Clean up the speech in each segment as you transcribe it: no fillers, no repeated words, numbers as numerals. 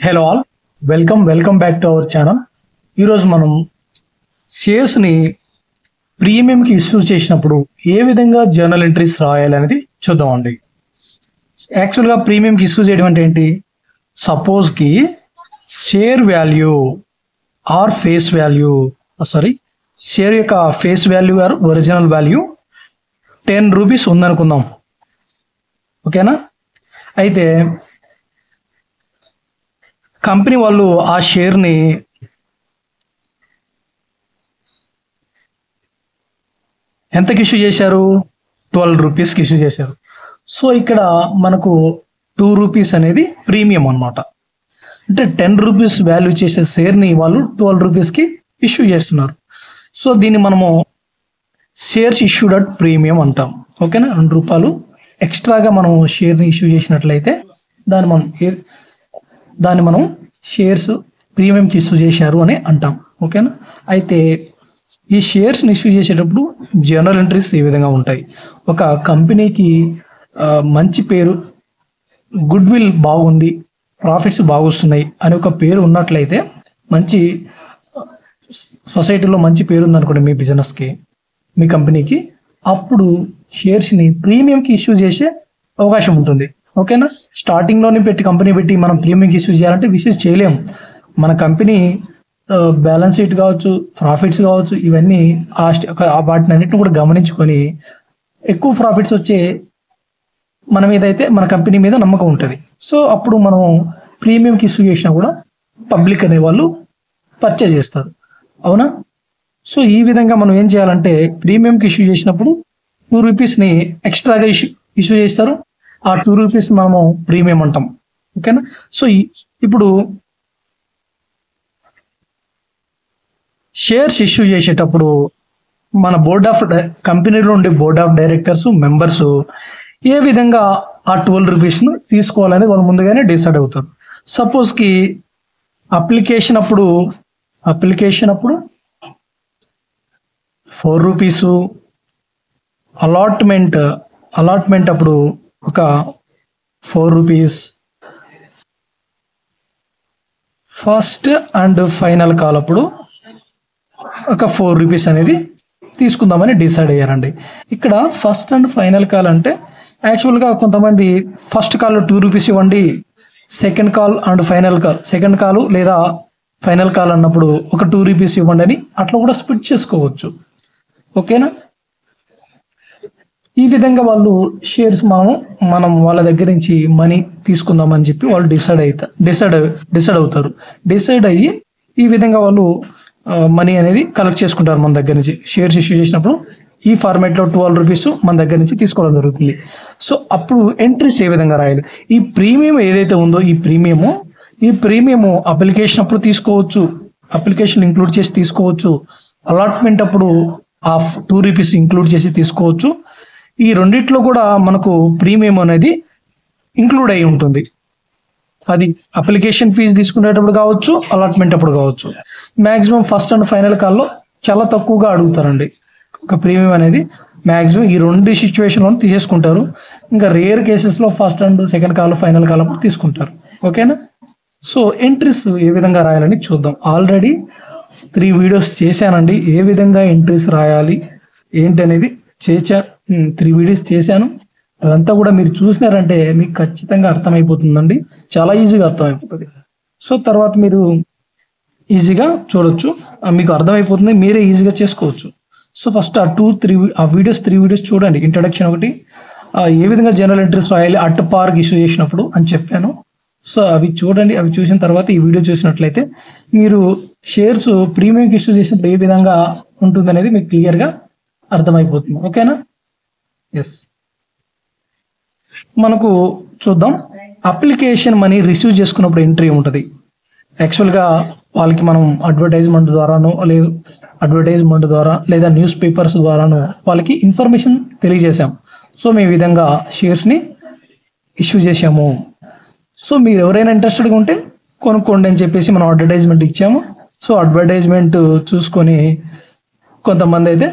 Hello all, welcome back to our channel. ఈరోజు మనం షేర్స్ని ప్రీమియంకి issue చేసినప్పుడు ఏ విధంగా జర్నల్ ఎంట్రీస్ రాయాలనేది చూద్దామండి. యాక్చువల్గా ప్రీమియంకి ఇష్యూ చేయడం అంటే ఏంటి? సపోజ్కి share value or face value share యొక్క face value or original value 10 rupees ఉందనుకుందాం, ఓకేనా? అయితే కంపెనీ వాళ్ళు ఆ షేర్ని ఎంతకి ఇష్యూ చేశారు? 12 రూపీస్కి ఇష్యూ చేశారు. సో ఇక్కడ మనకు 2 రూపీస్ అనేది ప్రీమియం అనమాట. అంటే 10 రూపీస్ వాల్యూ చేసే షేర్ని వాళ్ళు 12 రూపీస్కి ఇష్యూ చేస్తున్నారు. సో దీన్ని మనము షేర్స్ ఇష్యూడ్ అట్ ప్రీమియం అంటాం, ఓకేనా? 2 రూపాయలు ఎక్స్ట్రాగా మనం షేర్ని ఇష్యూ చేసినట్లయితే దాన్ని మనం షేర్స్ ప్రీమియంకి ఇష్యూ చేశారు అని అంటాం, ఓకేనా? అయితే ఈ షేర్స్ని ఇష్యూ చేసేటప్పుడు జర్నల్ ఎంట్రీస్ ఈ విధంగా ఉంటాయి. ఒక కంపెనీకి మంచి పేరు, గుడ్ విల్ బాగుంది, ప్రాఫిట్స్ బాగొస్తున్నాయి అని ఒక పేరు ఉన్నట్లయితే, మంచి సొసైటీలో మంచి పేరు ఉందనుకోండి మీ బిజినెస్కి, మీ కంపెనీకి, అప్పుడు షేర్స్ని ప్రీమియంకి ఇష్యూ చేసే అవకాశం ఉంటుంది, ఓకేనా? స్టార్టింగ్లోనే కంపెనీ పెట్టి మనం ప్రీమియంకి ఇష్యూ చేయాలంటే విషయం చేయలేము. మన కంపెనీ బ్యాలెన్స్ షీట్ కావచ్చు, ప్రాఫిట్స్ కావచ్చు, ఇవన్నీ వాటిని అన్నిటిని కూడా గమనించుకొని ఎక్కువ ప్రాఫిట్స్ వచ్చే మన మీద అయితే మన కంపెనీ మీద నమ్మకం ఉంటుంది. సో అప్పుడు మనం ప్రీమియంకి ఇష్యూ చేసినా కూడా పబ్లిక్ అనే వాళ్ళు పర్చేజ్ చేస్తారు, అవునా? సో ఈ విధంగా మనం ఏం చేయాలంటే, ప్రీమియంకి ఇష్యూ చేసినప్పుడు 2 రూపీస్ని ఎక్స్ట్రాగా ఇష్యూ చేస్తారు. ఆ 2 రూపీస్ మనము ప్రీమియం అంటాం, ఓకేనా? సో ఇప్పుడు షేర్స్ ఇష్యూ చేసేటప్పుడు మన కంపెనీలో ఉండే బోర్డ్ ఆఫ్ డైరెక్టర్స్, మెంబర్స్ ఏ విధంగా ఆ 12 రూపీస్ను తీసుకోవాలని వాళ్ళు ముందుగానే డిసైడ్ అవుతారు. సపోజ్కి అప్లికేషన్ అప్పుడు 4 రూపీసు, అలాట్మెంట్ అప్పుడు ఒక 4 rupees, first and final call అప్పుడు ఒక 4 రూపీస్ అనేది తీసుకుందామని డిసైడ్ అయ్యారండి. ఇక్కడ ఫస్ట్ అండ్ ఫైనల్ కాల్ అంటే యాక్చువల్గా కొంతమంది ఫస్ట్ కాల్ 2 రూపీస్ ఇవ్వండి, second call and second call లేదా ఫైనల్ కాల్ అన్నప్పుడు ఒక 2 రూపీస్ ఇవ్వండి అని అట్లా కూడా స్ప్లిట్ చేసుకోవచ్చు, ఓకేనా? ఈ విధంగా వాళ్ళు షేర్స్ మనం వాళ్ళ దగ్గర నుంచి మనీ తీసుకుందామని చెప్పి వాళ్ళు డిసైడ్ అవుతారు. డిసైడ్ అయ్యి ఈ విధంగా వాళ్ళు మనీ అనేది కలెక్ట్ చేసుకుంటారు మన దగ్గర నుంచి. షేర్స్ ఇష్యూ చేసినప్పుడు ఈ ఫార్మేట్లో 12 రూపీస్ మన దగ్గర నుంచి తీసుకోవడం జరుగుతుంది. సో అప్పుడు ఎంట్రీస్ ఏ విధంగా రాయాలి? ఈ ప్రీమియం ఏదైతే ఉందో ఈ ప్రీమియము అప్లికేషన్ అప్పుడు తీసుకోవచ్చు, అప్లికేషన్ ఇంక్లూడ్ చేసి తీసుకోవచ్చు, అలాట్మెంట్ అప్పుడు ఆ 2 రూపీస్ ఇంక్లూడ్ చేసి తీసుకోవచ్చు. ఈ రెండిట్లో కూడా మనకు ప్రీమియం అనేది ఇంక్లూడ్ అయి ఉంటుంది. అది అప్లికేషన్ ఫీజు తీసుకునేటప్పుడు కావచ్చు, అలాట్మెంట్ అప్పుడు కావచ్చు. మ్యాక్సిమం ఫస్ట్ అండ్ ఫైనల్ కాల్లో చాలా తక్కువగా అడుగుతారండి ఒక ప్రీమియం అనేది. మ్యాక్సిమం ఈ 2 సిచ్యువేషన్లో తీసేసుకుంటారు. ఇంకా రేర్ కేసెస్లో first and second call, final call అప్పుడు తీసుకుంటారు, ఓకేనా? సో ఎంట్రీస్ ఏ విధంగా రాయాలని చూద్దాం. ఆల్రెడీ 3 వీడియోస్ చేశానండి, ఏ విధంగా ఎంట్రీస్ రాయాలి ఏంటి అనేది 3 వీడియోస్ చేశాను. అదంతా కూడా మీరు చూసినారంటే మీకు ఖచ్చితంగా అర్థమైపోతుందండి, చాలా ఈజీగా అర్థమైపోతుంది. సో తర్వాత మీరు ఈజీగా చూడొచ్చు, మీకు అర్థమైపోతుంది, మీరే ఈజీగా చేసుకోవచ్చు. సో ఫస్ట్ ఆ వీడియోస్ 3 వీడియోస్ చూడండి. ఇంట్రడక్షన్ ఒకటి, ఏ విధంగా జనరల్ ఎంట్రీస్ రాయాలి అట్ పార్క్ ఇష్యూ చేసినప్పుడు అని చెప్పాను. సో అవి చూడండి. అవి చూసిన తర్వాత ఈ వీడియో చూసినట్లయితే మీరు షేర్స్ ప్రీమియంకి ఇష్యూ చేసినప్పుడు ఏ విధంగా ఉంటుంది అనేది మీకు క్లియర్గా అర్థమైపోతుంది, ఓకేనా? ఎస్, మనకు చూద్దాం. అప్లికేషన్ మనీ రిసీవ్ చేసుకున్నప్పుడు ఎంట్రీ ఉంటుంది. యాక్చువల్గా వాళ్ళకి మనం అడ్వర్టైజ్మెంట్ ద్వారా లేదా న్యూస్ పేపర్స్ ద్వారాను వాళ్ళకి ఇన్ఫర్మేషన్ తెలియజేశాం. సో మేము ఈ విధంగా షేర్స్ని ఇష్యూ చేసాము, సో మీరు ఎవరైనా ఇంట్రెస్టెడ్గా ఉంటే కొనుక్కోండి అని చెప్పేసి మనం అడ్వర్టైజ్మెంట్ ఇచ్చాము. సో అడ్వర్టైజ్మెంట్ చూసుకొని కొంతమంది అయితే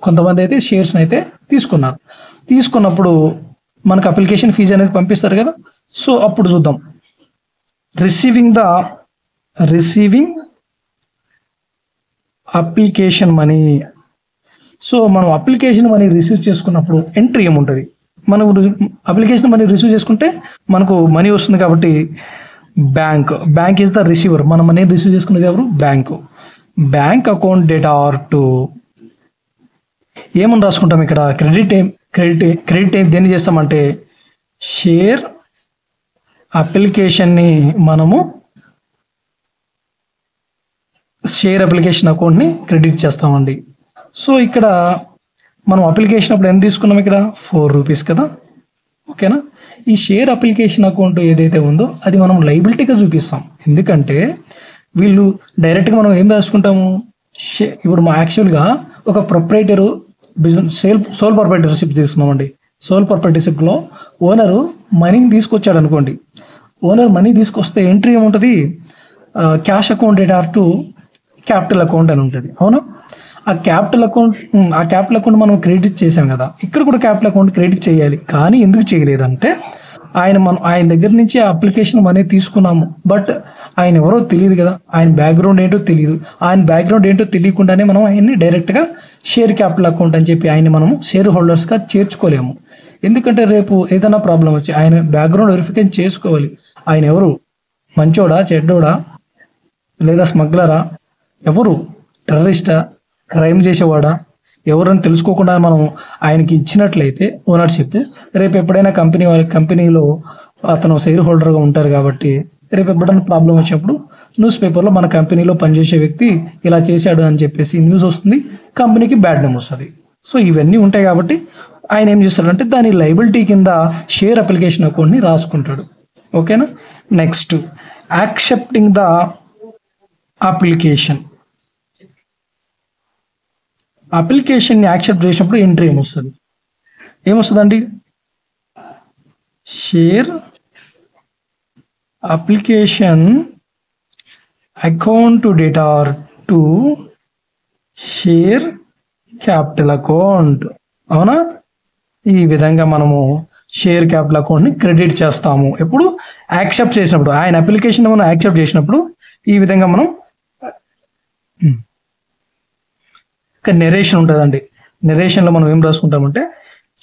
కొంతమంది అయితే షేర్స్ని అయితే తీసుకున్నారు. తీసుకున్నప్పుడు మనకు అప్లికేషన్ ఫీజు అనేది పంపిస్తారు కదా. సో అప్పుడు చూద్దాం రిసీవింగ్ అప్లికేషన్ మనీ. సో మనం అప్లికేషన్ మనీ రిసీవ్ చేసుకున్నప్పుడు ఎంట్రీ ఏముంటుంది, మనం అప్లికేషన్ మనీ రిసీవ్ చేసుకుంటే మనకు మనీ వస్తుంది కాబట్టి బ్యాంక్ ఈజ్ ద రిసీవర్. మన మనీ రిసీవ్ చేసుకునేది ఎవరు? Bank account debtor to ఏమని రాసుకుంటాం ఇక్కడ? క్రెడిట్ దేన్ని చేస్తామంటే షేర్ అప్లికేషన్ని మనము షేర్ అప్లికేషన్ అకౌంట్ని క్రెడిట్ చేస్తామండి. సో ఇక్కడ మనం అప్లికేషన్ అప్పుడు ఎంత తీసుకున్నాం? ఇక్కడ 4 రూపీస్ కదా, ఓకేనా. ఈ షేర్ అప్లికేషన్ అకౌంట్ ఏదైతే ఉందో అది మనం లైబిలిటీగా చూపిస్తాం. ఎందుకంటే వీళ్ళు డైరెక్ట్గా మనం ఏం రాసుకుంటాము? ఇప్పుడు యాక్చువల్గా ఒక ప్రొప్రైటర్ బిజినెస్ సోల్ ప్రొప్రైటర్షిప్ తీసుకున్నామండి. సోల్ ప్రొప్రైటర్షిప్లో ఓనరు మనీని తీసుకొచ్చాడు అనుకోండి. ఓనర్ మనీ తీసుకొస్తే ఎంట్రీ ఏముంటుంది? క్యాష్ అకౌంట్ డేటా టు క్యాపిటల్ అకౌంట్ అని ఉంటుంది, అవునా. ఆ క్యాపిటల్ అకౌంట్ మనం క్రెడిట్ చేసాం కదా, ఇక్కడ కూడా క్యాపిటల్ అకౌంట్ క్రెడిట్ చేయాలి. కానీ ఎందుకు చేయలేదంటే ఆయన దగ్గర నుంచి ఆ అప్లికేషన్ మనీ తీసుకున్నాము, బట్ ఆయన ఎవరో తెలియదు కదా, ఆయన బ్యాక్గ్రౌండ్ ఏంటో తెలియకుండానే మనం ఆయన్ని డైరెక్ట్గా షేర్ క్యాపిటల్ అకౌంట్ అని చెప్పి ఆయన్ని మనము షేర్ హోల్డర్స్గా చేర్చుకోలేము. ఎందుకంటే రేపు ఏదైనా ప్రాబ్లం వచ్చి ఆయన బ్యాక్గ్రౌండ్ వెరిఫికేషన్ చేసుకోవాలి. ఆయన ఎవరు? మంచోడా, చెడ్డోడా, లేదా స్మగ్లరా, ఎవరు? టెర్రరిస్టా, క్రైమ్ చేసేవాడా, ఎవరని తెలుసుకోకుండా మనం ఆయనకి ఇచ్చినట్లయితే ఓనర్షిప్, రేపు ఎప్పుడైనా కంపెనీలో అతను షేర్ హోల్డర్గా ఉంటారు కాబట్టి రేపు ఎప్పుడైనా ప్రాబ్లం వచ్చినప్పుడు న్యూస్ పేపర్లో మన కంపెనీలో పనిచేసే వ్యక్తి ఇలా చేశాడు అని చెప్పేసి న్యూస్ వస్తుంది, కంపెనీకి బ్యాడ్ నేమ్ వస్తుంది. సో ఇవన్నీ ఉంటాయి కాబట్టి ఆయన ఏం చేస్తాడంటే దాని లైబిలిటీ కింద షేర్ అప్లికేషన్ అకౌంట్ని రాసుకుంటాడు, ఓకేనా. నెక్స్ట్, యాక్సెప్టింగ్ ద అప్లికేషన్ని యాక్సెప్ట్ చేసినప్పుడు ఎంట్రీ ఏమొస్తుందండి? షేర్ అప్లికేషన్ అకౌంట్ డేటా టు షేర్ క్యాపిటల్ అకౌంట్, అవునా. ఈ విధంగా మనము షేర్ క్యాపిటల్ అకౌంట్ని క్రెడిట్ చేస్తాము. ఎప్పుడు? యాక్సెప్ట్ చేసినప్పుడు, ఆయన అప్లికేషన్ మనం యాక్సెప్ట్ చేసినప్పుడు ఈ విధంగా మనం నెరేషన్ ఉంటుందండి. నెరేషన్లో మనం ఏం రాసుకుంటామంటే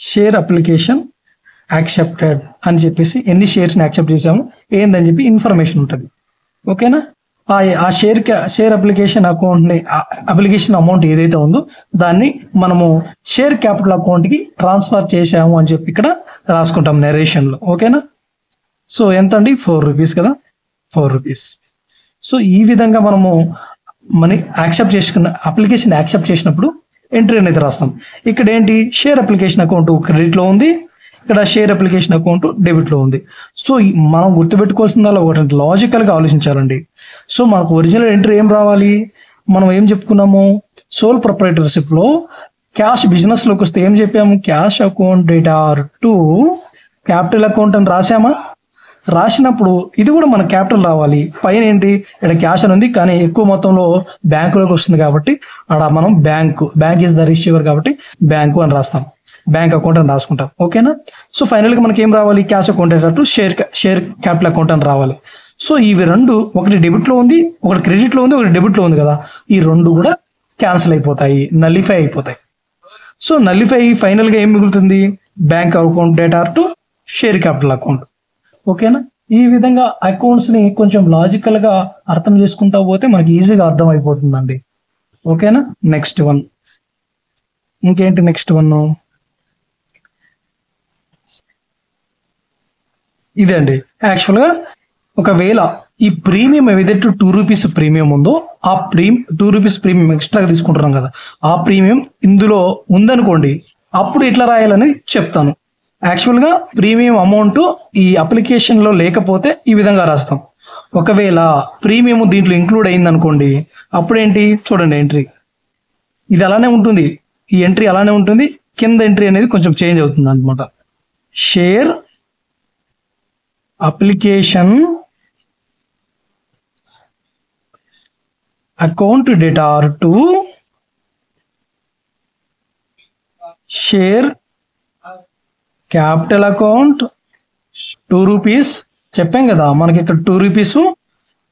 షేర్ అప్లికేషన్ యాక్సెప్టెడ్ అని చెప్పేసి ఎన్ని షేర్స్ని యాక్సెప్ట్ చేసాము ఏందని చెప్పి ఇన్ఫర్మేషన్ ఉంటుంది, ఓకేనా. ఆ షేర్ అప్లికేషన్ అమౌంట్ ఏదైతే ఉందో దాన్ని మనము షేర్ క్యాపిటల్ అకౌంట్కి ట్రాన్స్ఫర్ చేసాము అని చెప్పి ఇక్కడ రాసుకుంటాం నెరేషన్లో, ఓకేనా. సో ఎంత అండి? 4 రూపీస్ కదా, 4 రూపీస్. సో ఈ విధంగా మనము మనీ అప్లికేషన్ యాక్సెప్ట్ చేసినప్పుడు ఎంట్రీ అనేది రాస్తాం. ఇక్కడ ఏంటి? షేర్ అప్లికేషన్ అకౌంట్ క్రెడిట్లో ఉంది, ఇక్కడ షేర్ అప్లికేషన్ అకౌంట్ డెబిట్లో ఉంది. సో మనం గుర్తుపెట్టుకోవాల్సిందల్లా ఒకటి, లాజికల్గా ఆలోచించాలండి. సో మనకు ఒరిజినల్ ఎంట్రీ ఏం రావాలి? మనం ఏం చెప్పుకున్నాము? సోల్ ప్రొప్రైటర్షిప్లో క్యాష్ బిజినెస్లోకి వస్తే ఏం చెప్పాము? క్యాష్ అకౌంట్ డేటా టు క్యాపిటల్ అకౌంట్ అని రాసామా? రాసినప్పుడు ఇది కూడా మన క్యాపిటల్ రావాలి. పైన ఏంటి? ఇక్కడ క్యాష్ అని ఉంది కానీ ఎక్కువ మొత్తంలో బ్యాంకులోకి వస్తుంది కాబట్టి అక్కడ మనం బ్యాంక్ ఈజ్ ద రిసీవర్ కాబట్టి బ్యాంకు అని రాస్తాం, బ్యాంక్ అకౌంట్ అని రాసుకుంటాం, ఓకేనా. సో ఫైనల్గా మనకి ఏం రావాలి? Cash account to share capital account అని రావాలి. సో ఇవి రెండు, ఒకటి డెబిట్లో ఉంది, ఒకటి క్రెడిట్లో ఉంది, ఒకటి డెబిట్లో ఉంది కదా, ఈ రెండు కూడా క్యాన్సిల్ అయిపోతాయి, నల్లిఫై అయిపోతాయి. సో నల్లిఫై ఫైనల్గా ఏం మిగులుతుంది? బ్యాంక్ అకౌంట్ డేటా టు షేర్ క్యాపిటల్ అకౌంట్, ఓకేనా. ఈ విధంగా అకౌంట్స్ని కొంచెం లాజికల్గా అర్థం చేసుకుంటా పోతే మనకి ఈజీగా అర్థం అయిపోతుందండి, ఓకేనా. నెక్స్ట్ వన్, ఇంకేంటి నెక్స్ట్ వన్? ఇదే అండి. యాక్చువల్గా ఒకవేళ ఈ ప్రీమియం ఏదైతే 2 రూపీస్ ప్రీమియం ఉందో ఆ 2 రూపీస్ ప్రీమియం ఎక్స్ట్రాగా తీసుకుంటున్నాం కదా, ఆ ప్రీమియం ఇందులో ఉందనుకోండి, అప్పుడు ఎట్లా రాయాలని చెప్తాను. యాక్చువల్గా ప్రీమియం అమౌంట్ ఈ అప్లికేషన్లో లేకపోతే ఈ విధంగా రాస్తాం. ఒకవేళ ప్రీమియం దీంట్లో ఇంక్లూడ్ అయింది అనుకోండి, అప్పుడేంటి? చూడండి ఎంట్రీ ఇది అలానే ఉంటుంది, ఈ ఎంట్రీ అలానే ఉంటుంది, కింద ఎంట్రీ అనేది కొంచెం చేంజ్ అవుతుంది అనమాట. షేర్ అప్లికేషన్ అకౌంట్ డేటా to share capital account 2 rupees చెప్పాం కదా మనకి ఇక్కడ 2 రూపీస్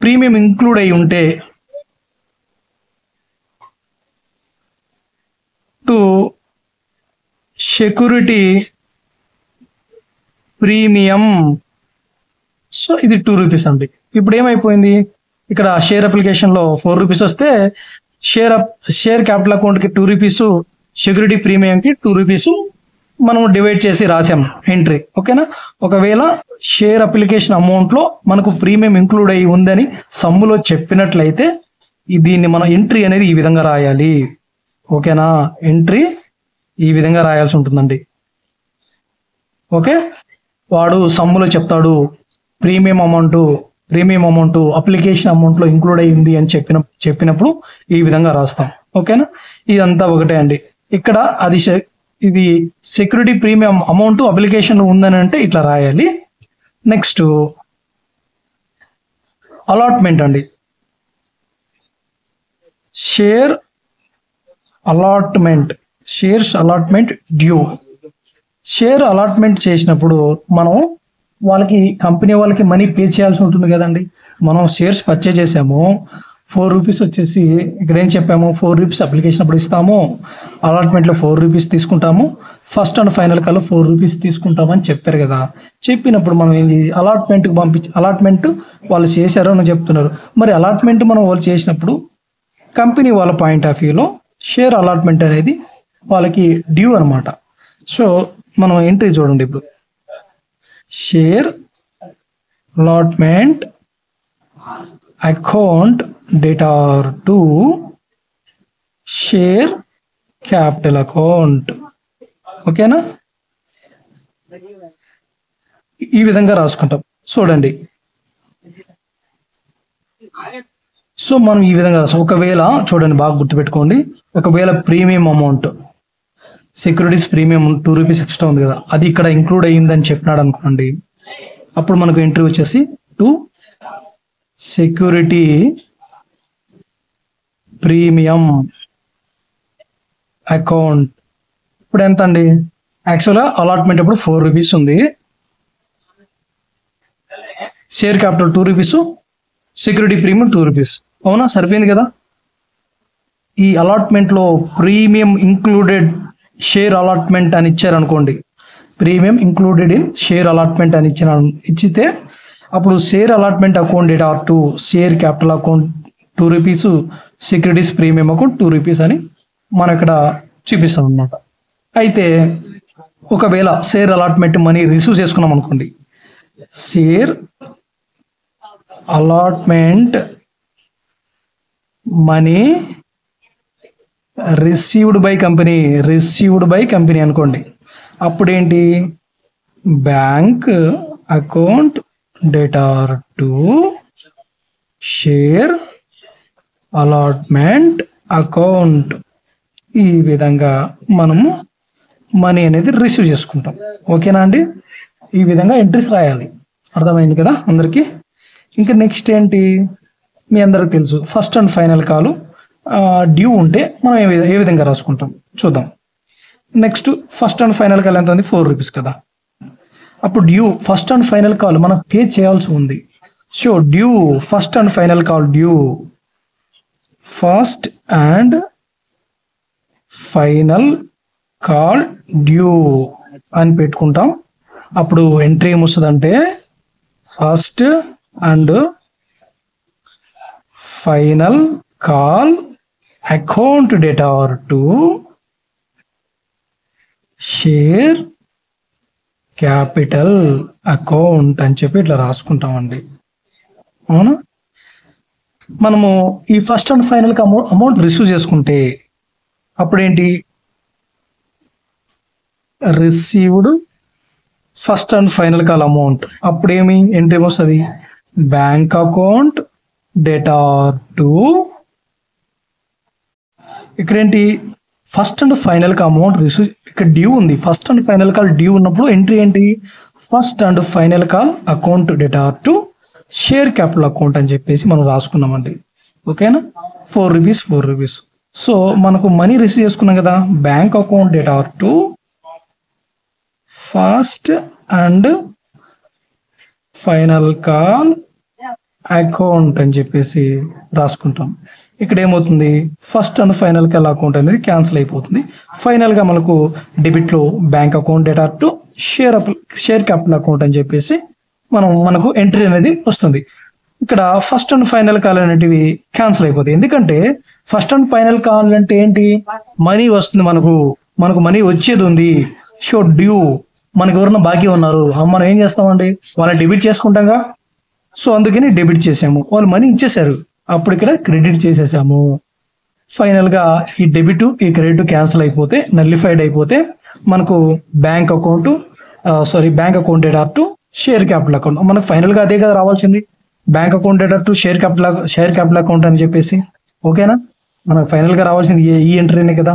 ప్రీమియం ఇంక్లూడ్ అయి ఉంటే టు సెక్యూరిటీ ప్రీమియం. సో ఇది 2 రూపీస్ అండి. ఇప్పుడు ఏమైపోయింది, ఇక్కడ షేర్ అప్లికేషన్లో 4 రూపీస్ వస్తే షేర్ క్యాపిటల్ అకౌంట్కి 2 రూపీస్, సెక్యూరిటీ ప్రీమియంకి 2 రూపీస్ మనం డివైడ్ చేసి రాసాం ఎంట్రీ. ఓకేనా. ఒకవేళ షేర్ అప్లికేషన్ అమౌంట్లో మనకు ప్రీమియం ఇంక్లూడ్ అయ్యి ఉందని సమ్ములో చెప్పినట్లయితే దీన్ని మనం ఎంట్రీ అనేది ఈ విధంగా రాయాలి. ఓకేనా. ఎంట్రీ ఈ విధంగా రాయాల్సి ఉంటుందండి. ఓకే. వాడు సమ్ములో చెప్తాడు ప్రీమియం అమౌంట్ అప్లికేషన్ అమౌంట్లో ఇంక్లూడ్ అయ్యింది అని చెప్పినప్పుడు ఈ విధంగా రాస్తాం. ఓకేనా. ఇదంతా ఒకటే అండి. ఇక్కడ ఇది సెక్యూరిటీ ప్రీమియం అమౌంట్ అప్లికేషన్లో ఉందని అంటే ఇట్లా రాయాలి. నెక్స్ట్ అలాట్మెంట్ అండి. Shares allotment due. Share allotment చేసినప్పుడు మనం కంపెనీ వాళ్ళకి మనీ పే చేయాల్సి ఉంటుంది కదండి. మనం షేర్స్ పర్చేజ్ చేసాము, 4 రూపీస్ వచ్చేసి ఇక్కడ ఏం చెప్పాము, 4 రూపీస్ అప్లికేషన్ అప్పుడు ఇస్తాము, అలాట్మెంట్లో 4 రూపీస్ తీసుకుంటాము, ఫస్ట్ అండ్ ఫైనల్ కల్లా 4 రూపీస్ తీసుకుంటామని చెప్పారు కదా. చెప్పినప్పుడు మనం అలాట్మెంట్ వాళ్ళు చేశారు అని చెప్తున్నారు. మరి అలాట్మెంట్ మనం వాళ్ళు చేసినప్పుడు కంపెనీ వాళ్ళ పాయింట్ ఆఫ్ వ్యూలో షేర్ అలాట్మెంట్ అనేది వాళ్ళకి డ్యూ అనమాట. సో మనం ఎంట్రీ చూడండి. ఇప్పుడు share allotment account debtor to share capital account. ఓకేనా. ఈ విధంగా రాసుకుంటాం చూడండి. సో మనం ఈ విధంగా రాస్తాం. ఒకవేళ చూడండి, బాగా గుర్తుపెట్టుకోండి, ఒకవేళ premium amount securities premium 2 rupees extra ఉంది కదా, అది ఇక్కడ ఇంక్లూడ్ అయ్యిందని చెప్పినాడు అనుకోండి. అప్పుడు మనకు ఎంట్రీ వచ్చేసి టు సెక్యూరిటీ ప్రీమియం అకౌంట్. ఇప్పుడు ఎంత అండి, యాక్చువల్గా అలాట్మెంట్ ఇప్పుడు 4 రూపీస్ ఉంది, share capital 2 rupees, security premium 2 rupees. అవునా, సరిపోయింది కదా. ఈ అలాట్మెంట్లో ప్రీమియం ఇంక్లూడెడ్ షేర్ అలాట్మెంట్ అని ఇచ్చారనుకోండి, premium included in share allotment అని ఇచ్చితే అప్పుడు షేర్ అలాట్మెంట్ అకౌంట్ డేటా to share capital account 2 rupees, securities premium account 2 rupees అని మనం ఇక్కడ చూపిస్తాం అనమాట. అయితే ఒకవేళ షేర్ అలాట్మెంట్ మనీ రిసీవ్ చేసుకున్నాం అనుకోండి, share allotment money received by company అనుకోండి, అప్పుడేంటి, bank account debtor to share allotment account. ఈ విధంగా మనము మనీ అనేది రిసీవ్ చేసుకుంటాం. ఓకేనా అండి. ఈ విధంగా ఎంట్రీస్ రాయాలి. అర్థమైంది కదా అందరికీ. ఇంకా నెక్స్ట్ ఏంటి, మీ అందరికి తెలుసు, first and final call due ఉంటే మనం ఏ విధంగా రాసుకుంటాం చూద్దాం. Next first and final call ఎంత ఉంది, 4 రూపీస్ కదా. అప్పుడు due first and final call మనం పే చేయాల్సి ఉంది. So due first and final call due, first and final call due అని పెట్టుకుంటాం. అప్పుడు ఎంట్రీ ఏమొస్తుందంటే first and final call account debtor to share capital account అని చెప్పి ఇట్లా రాసుకుంటామండి. అవునా. మనము ఈ first and final amount receive చేసుకుంటే అప్పుడేంటి, received first and final call amount, అప్పుడేమి ఎంట్రీ వస్తుంది, బ్యాంక్ అకౌంట్ డేటార్ టు, ఇక్కడేంటి ఫస్ట్ అండ్ ఫైనల్ కా అమౌంట్ రిసీవ్, ఇక్కడ డ్యూ ఉంది, first and final call due ఉన్నప్పుడు ఎంట్రీ ఏంటి, first and final call account debtor to share capital account అని చెప్పేసి మనం రాసుకున్నామండి. ఓకేనా. 4 రూపీస్. సో మనకు మనీ రిసీవ్ చేసుకున్నాం కదా, bank account debtor to first and final call account అని చెప్పేసి రాసుకుంటాం. ఇక్కడ ఏమవుతుంది, first and final call account అనేది క్యాన్సిల్ అయిపోతుంది. ఫైనల్ గా మనకు డెబిట్ లో బ్యాంక్ అకౌంట్ డేటా టు షేర్ క్యాపిటల్ అకౌంట్ అని చెప్పేసి మనకు ఎంట్రీ అనేది వస్తుంది. ఇక్కడ ఫస్ట్ అండ్ ఫైనల్ కాల్ అనేటివి క్యాన్సిల్ అయిపోతాయి. ఎందుకంటే ఫస్ట్ అండ్ ఫైనల్ కాల్ అంటే ఏంటి, మనీ వస్తుంది, మనకు మనీ వచ్చేది ఉంది, షో డ్యూ, మనకు ఎవరన్నా బాకీ ఉన్నారు, మనం ఏం చేస్తామండి, వాళ్ళని డెబిట్ చేసుకుంటాంగా. సో అందుకని డెబిట్ చేసాము, వాళ్ళు మనీ ఇచ్చేసారు, అప్పుడు ఇక్కడ క్రెడిట్ చేసేసాము. ఫైనల్ గా ఈ డెబిట్ ఈ క్రెడిట్ క్యాన్సిల్ అయిపోతే, నల్లిఫైడ్ అయిపోతే మనకు బ్యాంక్ అకౌంట్ డేటా టు షేర్ క్యాపిటల్ అకౌంట్, మనకు ఫైనల్ గా అదే కదా రావాల్సింది, బ్యాంక్ అకౌంట్ డేటా టు షేర్ క్యాపిటల్ అకౌంట్ అని చెప్పేసి. ఓకేనా, మనకు ఫైనల్ గా రావాల్సింది ఈ ఎంట్రీనే కదా.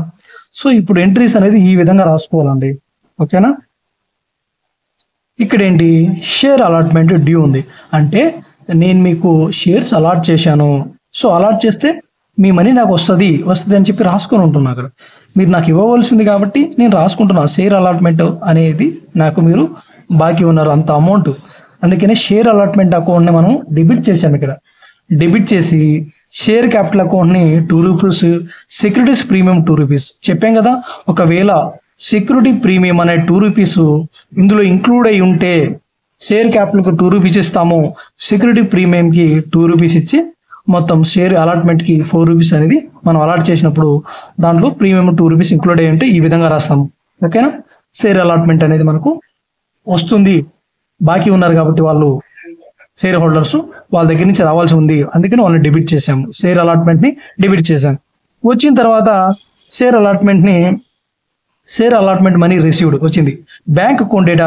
సో ఇప్పుడు ఎంట్రీస్ అనేది ఈ విధంగా రాసుకోవాలండి. ఓకేనా, ఇక్కడ ఏంటి, షేర్ అలాట్మెంట్ డ్యూ ఉంది అంటే నేను మీకు షేర్స్ అలాట్ చేశాను, సో అలాట్ చేస్తే మీ మనీ నాకు వస్తుంది అని చెప్పి రాసుకొని ఉంటున్నా. అక్కడ మీరు నాకు ఇవ్వవలసింది కాబట్టి నేను రాసుకుంటున్నా, షేర్ అలాట్మెంట్ అనేది నాకు మీరు బాకీ ఉన్నారు అంత అమౌంట్, అందుకనే షేర్ అలాట్మెంట్ అకౌంట్ని మనం డెబిట్ చేసాము. ఇక్కడ డెబిట్ చేసి షేర్ క్యాపిటల్ అకౌంట్ని ₹2, సెక్యూరిటీస్ ప్రీమియం ₹2 చెప్పాం కదా. ఒకవేళ సెక్యూరిటీ ప్రీమియం అనే ₹2 ఇందులో ఇంక్లూడ్ అయి ఉంటే షేర్ క్యాపిటల్కి ₹2 ఇస్తాము, సెక్యూరిటీ ప్రీమియంకి ₹2 ఇచ్చి మొత్తం షేర్ అలాట్మెంట్కి ₹4 అనేది మనం అలాట్ చేసినప్పుడు దాంట్లో ప్రీమియం ₹2 ఇంక్లూడ్ అయ్యి ఉంటే ఈ విధంగా రాస్తాము. ఓకేనా, షేర్ అలాట్మెంట్ అనేది మనకు వస్తుంది, బాకీ ఉన్నారు కాబట్టి వాళ్ళు షేర్ హోల్డర్స్ వాళ్ళ దగ్గర నుంచి రావాల్సి ఉంది, అందుకని వాళ్ళని డెబిట్ చేసాము, షేర్ అలాట్మెంట్ని డెబిట్ చేసాము. వచ్చిన తర్వాత షేర్ అలాట్మెంట్ మనీ రిసీవ్డ్ వచ్చింది, బ్యాంక్ అకౌంట్ డేటా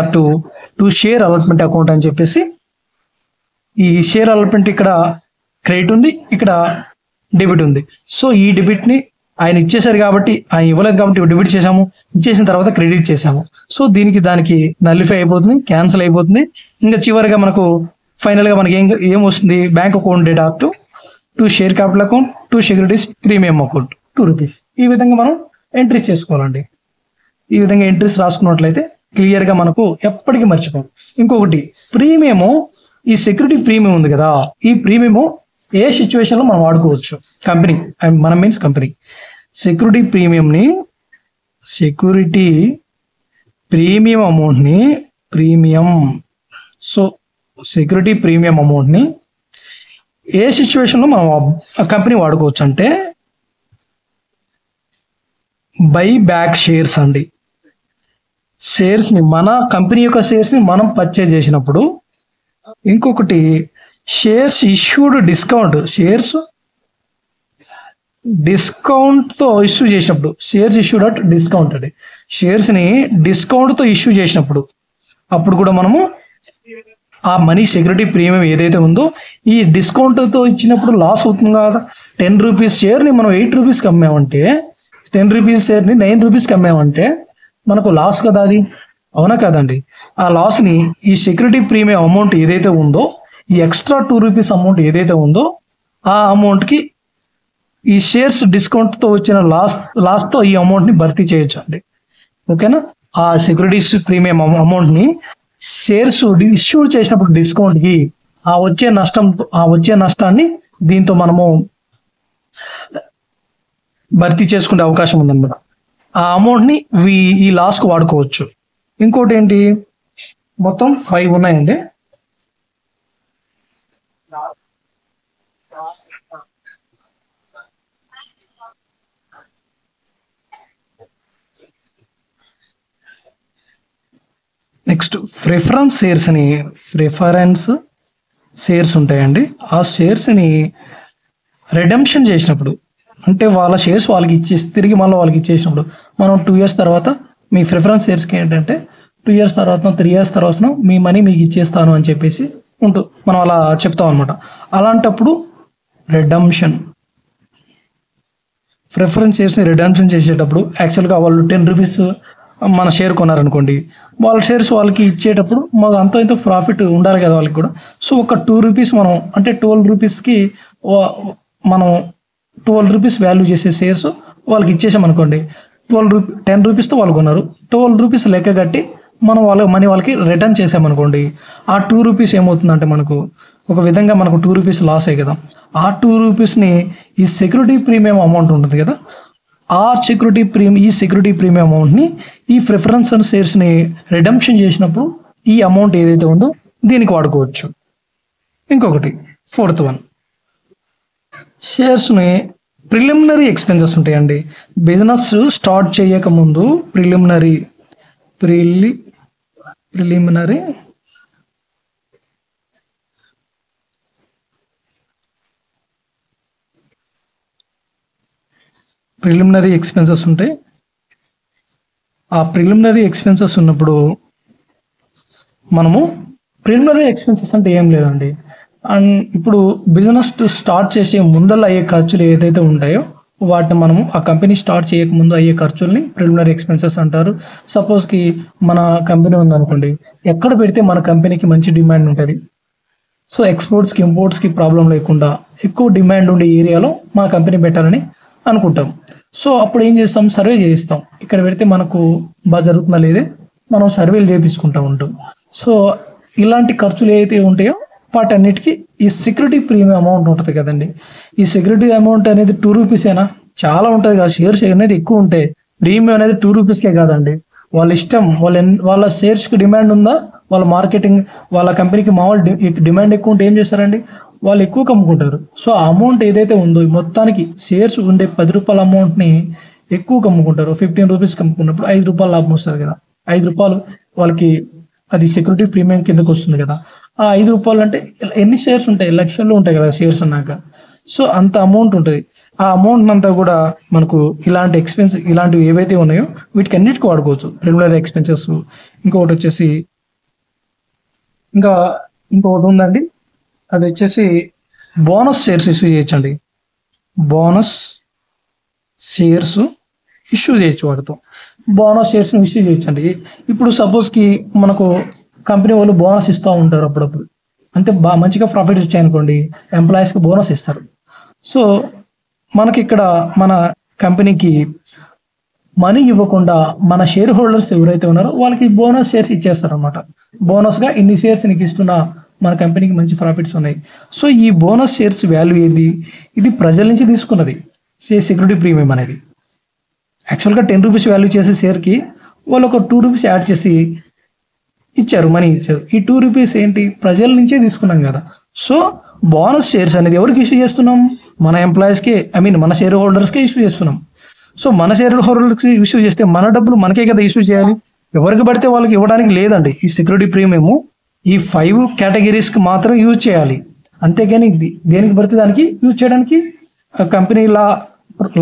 టు షేర్ అలాట్మెంట్ అకౌంట్ అని చెప్పేసి ఈ షేర్ అలాట్మెంట్ ఇక్కడ క్రెడిట్ ఉంది, ఇక్కడ డెబిట్ ఉంది. సో ఈ డెబిట్ని ఆయన ఇచ్చేసారు కాబట్టి, ఆయన ఇవ్వలేదు కాబట్టి డెబిట్ చేసాము, ఇచ్చేసిన తర్వాత క్రెడిట్ చేసాము. సో దానికి నల్లిఫై అయిపోతుంది, క్యాన్సిల్ అయిపోతుంది. ఇంకా చివరిగా మనకు ఫైనల్గా మనకి ఏం వస్తుంది, బ్యాంక్ అకౌంట్ డేటా to share capital account to securities premium account ₹2. ఈ విధంగా మనం ఎంట్రీ చేసుకోవాలండి. ఈ విధంగా ఎంట్రీస్ రాసుకున్నట్లయితే క్లియర్గా మనకు ఎప్పటికీ మర్చిపోం. ఇంకొకటి, ప్రీమియము, ఈ సెక్యూరిటీ ప్రీమియం ఉంది కదా, ఈ ప్రీమియము ఏ సిచ్యువేషన్లో మనం వాడుకోవచ్చు, మనం మీన్స్ కంపెనీ సెక్యూరిటీ ప్రీమియం అమౌంట్ని సెక్యూరిటీ ప్రీమియం అమౌంట్ని ఏ సిచ్యువేషన్లో మనం కంపెనీ వాడుకోవచ్చు అంటే బై బ్యాక్ షేర్స్ అండి. షేర్స్ని మన కంపెనీ యొక్క షేర్స్ని మనం పర్చేజ్ చేసినప్పుడు, ఇంకొకటి షేర్స్ ఇష్యూడ్ డిస్కౌంట్తో ఇష్యూ చేసినప్పుడు, షేర్స్ ఇష్యూడ్ అట్ డిస్కౌంట్ అండి, షేర్స్ని డిస్కౌంట్తో ఇష్యూ చేసినప్పుడు అప్పుడు కూడా మనము ఆ మనీ సెక్యూరిటీ ప్రీమియం ఏదైతే ఉందో ఈ డిస్కౌంట్తో ఇచ్చినప్పుడు లాస్ అవుతుంది కదా. ₹10 షేర్ని మనం ₹8కి అమ్మామంటే, ₹10 షేర్ని ₹9కి అమ్మామంటే మనకు లాస్ కదా అది, అవునా కదండి. ఆ లాస్ని ఈ సెక్యూరిటీ ప్రీమియం అమౌంట్ ఏదైతే ఉందో, ఈ ఎక్స్ట్రా ₹2 అమౌంట్ ఏదైతే ఉందో ఆ అమౌంట్కి ఈ షేర్స్ డిస్కౌంట్తో వచ్చిన లాస్తో ఈ అమౌంట్ని భర్తీ చేయొచ్చు అండి. ఓకేనా, ఆ సెక్యూరిటీస్ ప్రీమియం అమౌంట్ని షేర్స్ ఇష్యూ చేసినప్పుడు డిస్కౌంట్కి ఆ వచ్చే నష్టాన్ని దీంతో మనము భర్తీ చేసుకునే అవకాశం ఉందన్నమాట. ఆ అమౌంట్ని ఈ లాస్కు వాడుకోవచ్చు. ఇంకోటి ఏంటి, మొత్తం 5 ఉన్నాయండి. నెక్స్ట్ ప్రిఫరెన్స్ షేర్స్ ఉంటాయండి. ఆ షేర్స్ని రెడెంప్షన్ చేసినప్పుడు, అంటే వాళ్ళ షేర్స్ వాళ్ళకి ఇచ్చేసి తిరిగి మళ్ళీ వాళ్ళకి ఇచ్చేసినప్పుడు మనం 2 years తర్వాత మీ ప్రిఫరెన్స్ షేర్స్కి ఏంటంటే 2 years తర్వాత 3 years తర్వాత మీ మనీ మీకు ఇచ్చేస్తాను అని చెప్పేసి మనం అలా చెప్తాం అనమాట. అలాంటప్పుడు ప్రిఫరెన్స్ షేర్స్ని రెడెంప్షన్ చేసేటప్పుడు యాక్చువల్గా వాళ్ళు ₹10 మన షేర్ కొన్నారనుకోండి, వాళ్ళ షేర్స్ వాళ్ళకి ఇచ్చేటప్పుడు మాకు అంతో ఇంతో ప్రాఫిట్ ఉండాలి కదా వాళ్ళకి కూడా. సో ఒక ₹2 మనం అంటే ₹12కి మనం ₹12 వాల్యూ చేసే షేర్స్ వాళ్ళకి ఇచ్చేసామనుకోండి, ₹10తో వాళ్ళు కొన్నారు, ₹12 లెక్క కట్టి మనం వాళ్ళకి రిటర్న్ చేసామనుకోండి, ఆ 2 రూపీస్ ఏమవుతుందంటే మనకు ఒక విధంగా మనకు 2 రూపీస్ లాసే కదా. ఆ 2 రూపీస్‌ని ఈ సెక్యూరిటీ ప్రీమియం అమౌంట్ ఉంటుంది కదా, ఈ సెక్యూరిటీ ప్రీమియం అమౌంట్‌ని ఈ ప్రిఫరెన్స్ షేర్స్‌ని రిడెంప్షన్ చేసినప్పుడు ఈ అమౌంట్ ఏదైతే ఉందో దీనికి వాడుకోవచ్చు. ఇంకొకటి ఫోర్త్ వన్, షేర్స్‌ని ప్రిలిమినరీ ఎక్స్‌పెన్సెస్ ఉంటాయండి. బిజినెస్ స్టార్ట్ చేయకముందు ప్రిలిమినరీ ఎక్స్‌పెన్సెస్ ఉంటాయి. ఆ ప్రిలిమినరీ ఎక్స్‌పెన్సెస్ ఉన్నప్పుడు మనము ప్రిలిమినరీ ఎక్స్‌పెన్సెస్ అంటే ఏం లేదండి. అండ్ ఇప్పుడు బిజినెస్ స్టార్ట్ చేసే ముందల అయ్యే ఖర్చులు ఏదైతే ఉంటాయో వాటిని మనము ఆ కంపెనీ స్టార్ట్ చేయకముందు అయ్యే ఖర్చుల్ని ప్రిలిమినరీ ఎక్స్‌పెన్సెస్ అంటారు. సపోజ్‌కి మన కంపెనీ ఉందనుకోండి, ఎక్కడ పెడితే మన కంపెనీకి మంచి డిమాండ్ ఉంటుంది, సో ఎక్స్పోర్ట్స్కి ఇంపోర్ట్స్కి ప్రాబ్లం లేకుండా ఎక్కువ డిమాండ్ ఉండే ఏరియాలో మన కంపెనీ పెట్టాలని అనుకుంటాం. సో అప్పుడు ఏం చేస్తాం, సర్వే చేయిస్తాం, ఇక్కడ పెడితే మనకు బాగా జరుగుతుందా లేదే మనం సర్వేలు చేయించుకుంటూ ఉంటాం. సో ఇలాంటి ఖర్చులు ఏవైతే ఉంటాయో వాటన్నిటికీ ఈ సెక్యూరిటీ ప్రీమియం అమౌంట్ ఉంటుంది కదండి. ఈ సెక్యూరిటీ అమౌంట్ అనేది 2 రూపీసేనా, చాలా ఉంటుంది కదా. షేర్స్ అనేది ఎక్కువ ఉంటాయి, ప్రీమియం అనేది 2 రూపీస్కే కాదండి. వాళ్ళ ఇష్టం, వాళ్ళ షేర్స్కి డిమాండ్ ఉందా, వాళ్ళ మార్కెటింగ్, వాళ్ళ కంపెనీకి మామూలు డిమాండ్ ఎక్కువ ఉంటే ఏం చేస్తారండి, వాళ్ళు ఎక్కువ కమ్ముకుంటారు. సో ఆ అమౌంట్ ఏదైతే ఉందో మొత్తానికి షేర్స్ ఉండే 10 రూపాయల అమౌంట్ని ఎక్కువ కమ్ముకుంటారు. 15 రూపీస్ కమ్ముకున్నప్పుడు 5 రూపాయలు లాభం వస్తుంది కదా. 5 రూపాయలు వాళ్ళకి అది సెక్యూరిటీ ప్రీమియం కిందకు వస్తుంది కదా. ఆ 5 రూపాయలు అంటే ఎన్ని షేర్స్ ఉంటాయి, లక్షల్లో ఉంటాయి కదా షేర్స్ అన్నాక. సో అంత అమౌంట్ ఉంటుంది. ఆ అమౌంట్ అంతా కూడా మనకు ఇలాంటివి ఏవైతే ఉన్నాయో వీటికి అన్నిటికీ వాడుకోవచ్చు, ప్రిలిమినరీ ఎక్స్‌పెన్సెస్. ఇంకొకటి వచ్చేసి ఇంకొకటి ఉందండి, అది వచ్చేసి బోనస్ షేర్స్ ఇష్యూ చేయొచ్చండి. బోనస్ షేర్స్ ఇష్యూ చేయొచ్చు వాటితో. బోనస్ షేర్స్ని ఇష్యూ చేయొచ్చండి. ఇప్పుడు సపోజ్కి మనకు కంపెనీ వాళ్ళు బోనస్ ఇస్తూ ఉంటారు అప్పుడప్పుడు, అంటే మంచిగా ప్రాఫిట్స్ వచ్చాయనుకోండి, ఎంప్లాయీస్కి బోనస్ ఇస్తారు. సో మనకి ఇక్కడ మన కంపెనీకి మనీ ఇవ్వకుండా మన షేర్ హోల్డర్స్ ఎవరైతే ఉన్నారో వాళ్ళకి బోనస్ షేర్స్ ఇచ్చేస్తారనమాట. బోనస్గా ఇన్ని షేర్స్ నీకు ఇస్తున్నా, మన కంపెనీకి మంచి ప్రాఫిట్స్ ఉన్నాయి. సో ఈ బోనస్ షేర్స్ వాల్యూ ఏంది, ఇది ప్రజల నుంచి తీసుకున్నది సెక్యూరిటీ ప్రీమియం అనేది. యాక్చువల్గా 10 రూపీస్ వాల్యూ చేసే షేర్కి వాళ్ళు ఒక 2 రూపీస్ యాడ్ చేసి మనీ ఇచ్చారు. ఈ 2 రూపీస్ ఏంటి, ప్రజల నుంచే తీసుకున్నాం కదా. సో బోనస్ షేర్స్ అనేది ఎవరికి ఇష్యూ చేస్తున్నాం, మన ఎంప్లాయీస్కి, మన షేర్ హోల్డర్స్కే ఇష్యూ చేస్తున్నాం. సో మన షేర్ హోల్డర్స్కి ఇష్యూ చేస్తే మన డబ్బులు మనకే కదా ఇష్యూ చేయాలి, ఎవరికి పడితే వాళ్ళకి ఇవ్వడానికి లేదండి. ఈ సెక్యూరిటీ ప్రీమియం ఈ 5 కేటగిరీస్కి మాత్రం యూజ్ చేయాలి, అంతేగాని దేనికి పడితే దానికి యూజ్ చేయడానికి కంపెనీ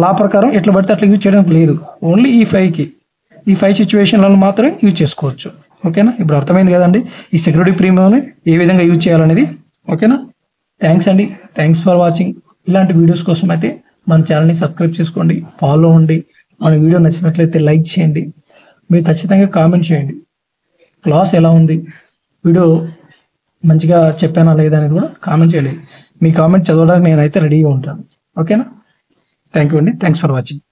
లా ప్రకారం ఎట్లా పడితే అట్లా యూజ్ చేయడానికి లేదు. ఓన్లీ ఈ 5 సిచ్యువేషన్లను మాత్రమే యూజ్ చేసుకోవచ్చు. ఓకేనా, ఇప్పుడు అర్థమైంది కదండి ఈ సెక్యూరిటీ ప్రీమియంని ఏ విధంగా యూజ్ చేయాలనేది. ఓకేనా, థ్యాంక్స్ అండి, థ్యాంక్స్ ఫర్ వాచింగ్. ఇలాంటి వీడియోస్ కోసం అయితే మన ఛానల్ని సబ్స్క్రైబ్ చేసుకోండి, ఫాలో అవ్వండి. మన వీడియో నచ్చినట్లయితే లైక్ చేయండి, మీరు ఖచ్చితంగా కామెంట్ చేయండి, క్లాస్ ఎలా ఉంది, వీడియో మంచిగా చెప్పానా లేదా అనేది కూడా కామెంట్ చేయండి. మీ కామెంట్ చదవడానికి నేనైతే రెడీగా ఉంటాను. ఓకేనా, థ్యాంక్ యూ అండి, థ్యాంక్స్ ఫర్ వాచింగ్.